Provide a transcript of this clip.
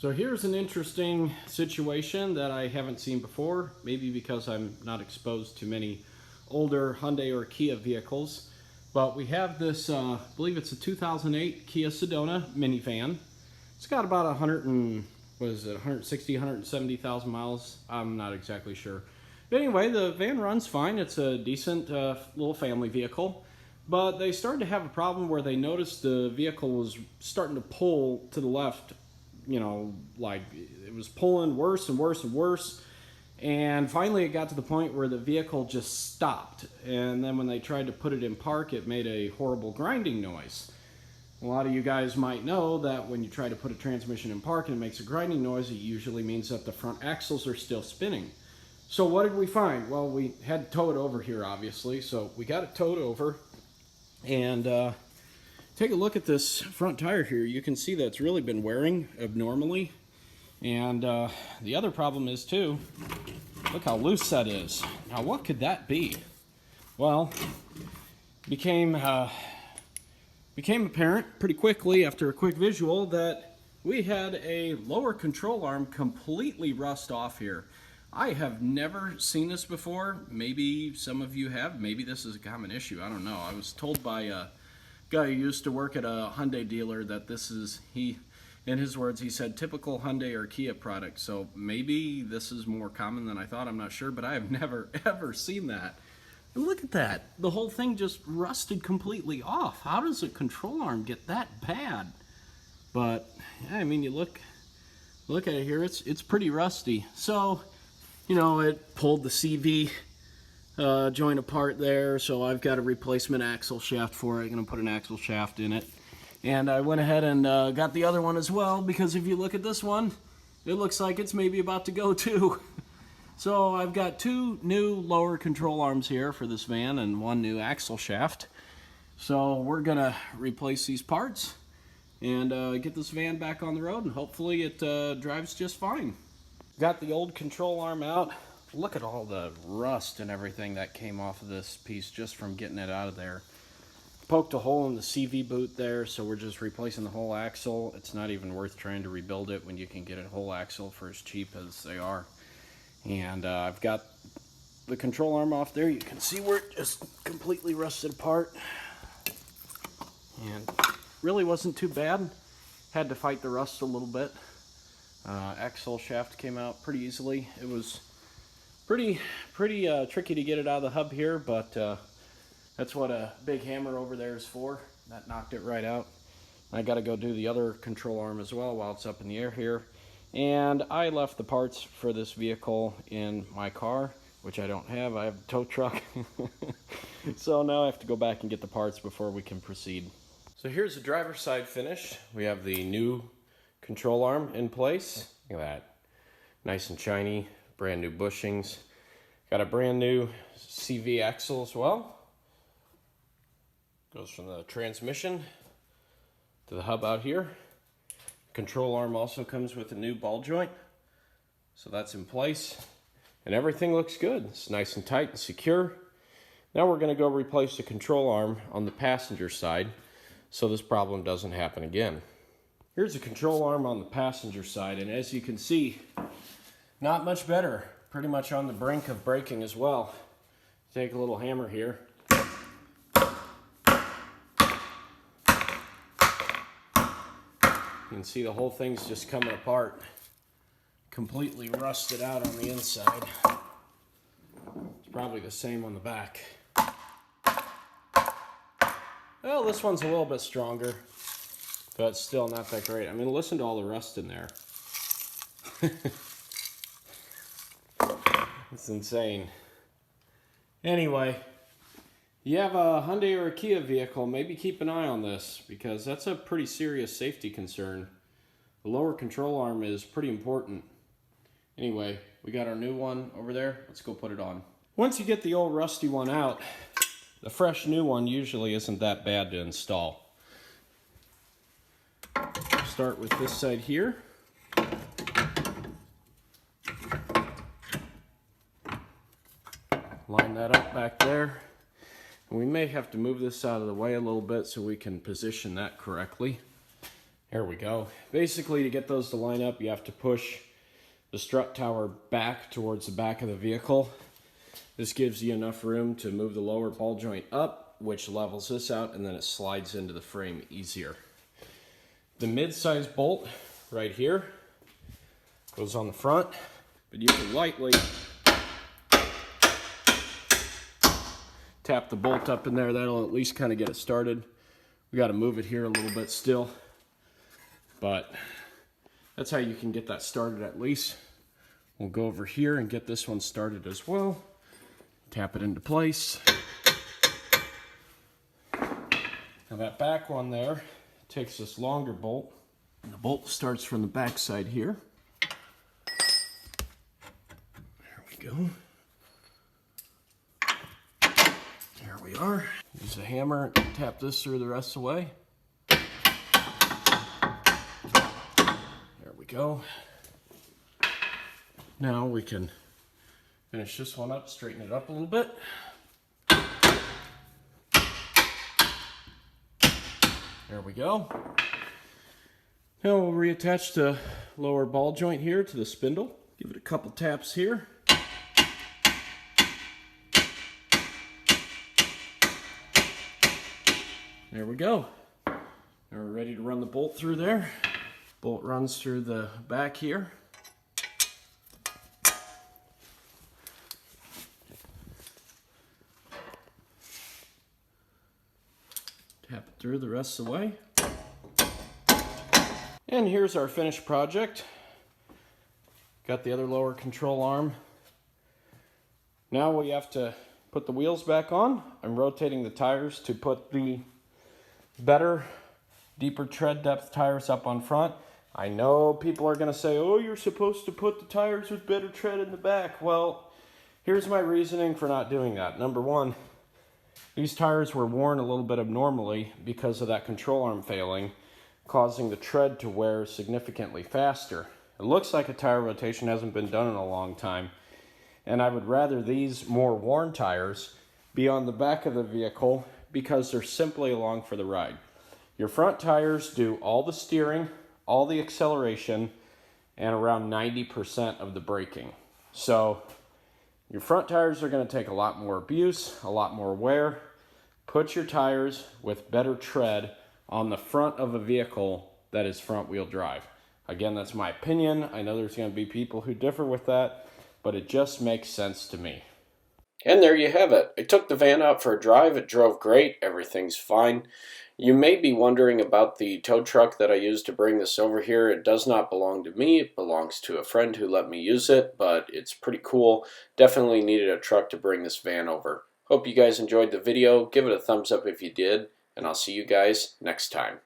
So here's an interesting situation that I haven't seen before, maybe because I'm not exposed to many older Hyundai or Kia vehicles. But we have this, I believe it's a 2008 Kia Sedona minivan. It's got about 160, 170,000 miles. I'm not exactly sure. But anyway, the van runs fine. It's a decent little family vehicle. But they started to have a problem where they noticed the vehicle was starting to pull to the left. You know, like it was pulling worse and worse and worse. And finally it got to the point where the vehicle just stopped. And then when they tried to put it in park, it made a horrible grinding noise. A lot of you guys might know that when you try to put a transmission in park and it makes a grinding noise, it usually means that the front axles are still spinning. So what did we find? Well, we had to tow it over here, obviously. So we got it towed over. And take a look at this front tire here. You can see that it's really been wearing abnormally. And the other problem is too, look how loose that is. Now what could that be? Well, became apparent pretty quickly after a quick visual that we had a lower control arm completely rust off here. I have never seen this before. Maybe some of you have. Maybe this is a common issue. I don't know. I was told by a guy who used to work at a Hyundai dealer that this is, in his words, he said, typical Hyundai or Kia product. So maybe this is more common than I thought. I'm not sure, but I have never, ever seen that. And look at that. The whole thing just rusted completely off. How does a control arm get that bad? But, yeah, I mean, you look at it here, it's pretty rusty. So, you know, it pulled the CV joint apart there, so I've got a replacement axle shaft for it. I'm going to put an axle shaft in it. And I went ahead and got the other one as well, because if you look at this one, it looks like it's maybe about to go too. So I've got two new lower control arms here for this van and one new axle shaft. So we're going to replace these parts and get this van back on the road, and hopefully it drives just fine. Got the old control arm out. Look at all the rust and everything that came off of this piece just from getting it out of there. Poked a hole in the CV boot there, so we're just replacing the whole axle. It's not even worth trying to rebuild it when you can get a whole axle for as cheap as they are. And I've got the control arm off there. You can see where it just completely rusted apart. And really wasn't too bad. Had to fight the rust a little bit. Axle shaft came out pretty easily. It was pretty tricky to get it out of the hub here, but that's what a big hammer over there is for. That knocked it right out. I got to go do the other control arm as well while it's up in the air here. And I left the parts for this vehicle in my car, which I don't have. I have a tow truck. So now I have to go back and get the parts before we can proceed. So here's the driver's side finish. We have the new control arm in place. Look at that. Nice and shiny. Brand new bushings. Got a brand new CV axle as well. Goes from the transmission to the hub out here. Control arm also comes with a new ball joint. So that's in place. And everything looks good. It's nice and tight and secure. Now we're going to go replace the control arm on the passenger side so this problem doesn't happen again. Here's the control arm on the passenger side, and as you can see, not much better. Pretty much on the brink of breaking as well. Take a little hammer here. You can see the whole thing's just coming apart. Completely rusted out on the inside. It's probably the same on the back. Well, this one's a little bit stronger, but still not that great. I mean, listen to all the rust in there. It's insane. Anyway, you have a Hyundai or a Kia vehicle, maybe keep an eye on this, because that's a pretty serious safety concern. The lower control arm is pretty important. Anyway, we got our new one over there. Let's go put it on. Once you get the old rusty one out, the fresh new one usually isn't that bad to install. Start with this side here. Line that up back there. And we may have to move this out of the way a little bit so we can position that correctly. There we go. Basically, to get those to line up, you have to push the strut tower back towards the back of the vehicle. This gives you enough room to move the lower ball joint up, which levels this out, and then it slides into the frame easier. The mid-size bolt right here goes on the front, but you can lightly tap the bolt up in there. That'll at least kind of get it started. We got to move it here a little bit still, but that's how you can get that started at least. We'll go over here and get this one started as well. Tap it into place. Now that back one there takes this longer bolt. And the bolt starts from the back side here. There we go. There we are. Use a hammer and tap this through the rest of the way. There we go. Now we can finish this one up, straighten it up a little bit. There we go. Now we'll reattach the lower ball joint here to the spindle. Give it a couple taps here. There we go. Now we're ready to run the bolt through there. Bolt runs through the back here. Tap it through the rest of the way. And here's our finished project. Got the other lower control arm. Now we have to put the wheels back on. I'm rotating the tires to put the better, deeper tread depth tires up on front. I know people are going to say, oh, you're supposed to put the tires with better tread in the back. Well, here's my reasoning for not doing that. Number one, these tires were worn a little bit abnormally because of that control arm failing, causing the tread to wear significantly faster. It looks like a tire rotation hasn't been done in a long time, and I would rather these more worn tires be on the back of the vehicle because they're simply along for the ride. Your front tires do all the steering, all the acceleration, and around 90% of the braking. So your front tires are going to take a lot more abuse, a lot more wear. Put your tires with better tread on the front of a vehicle that is front wheel drive. Again, that's my opinion. I know there's going to be people who differ with that, but it just makes sense to me. And there you have it. I took the van out for a drive. It drove great. Everything's fine. You may be wondering about the tow truck that I used to bring this over here. It does not belong to me. It belongs to a friend who let me use it, but it's pretty cool. Definitely needed a truck to bring this van over. Hope you guys enjoyed the video. Give it a thumbs up if you did, and I'll see you guys next time.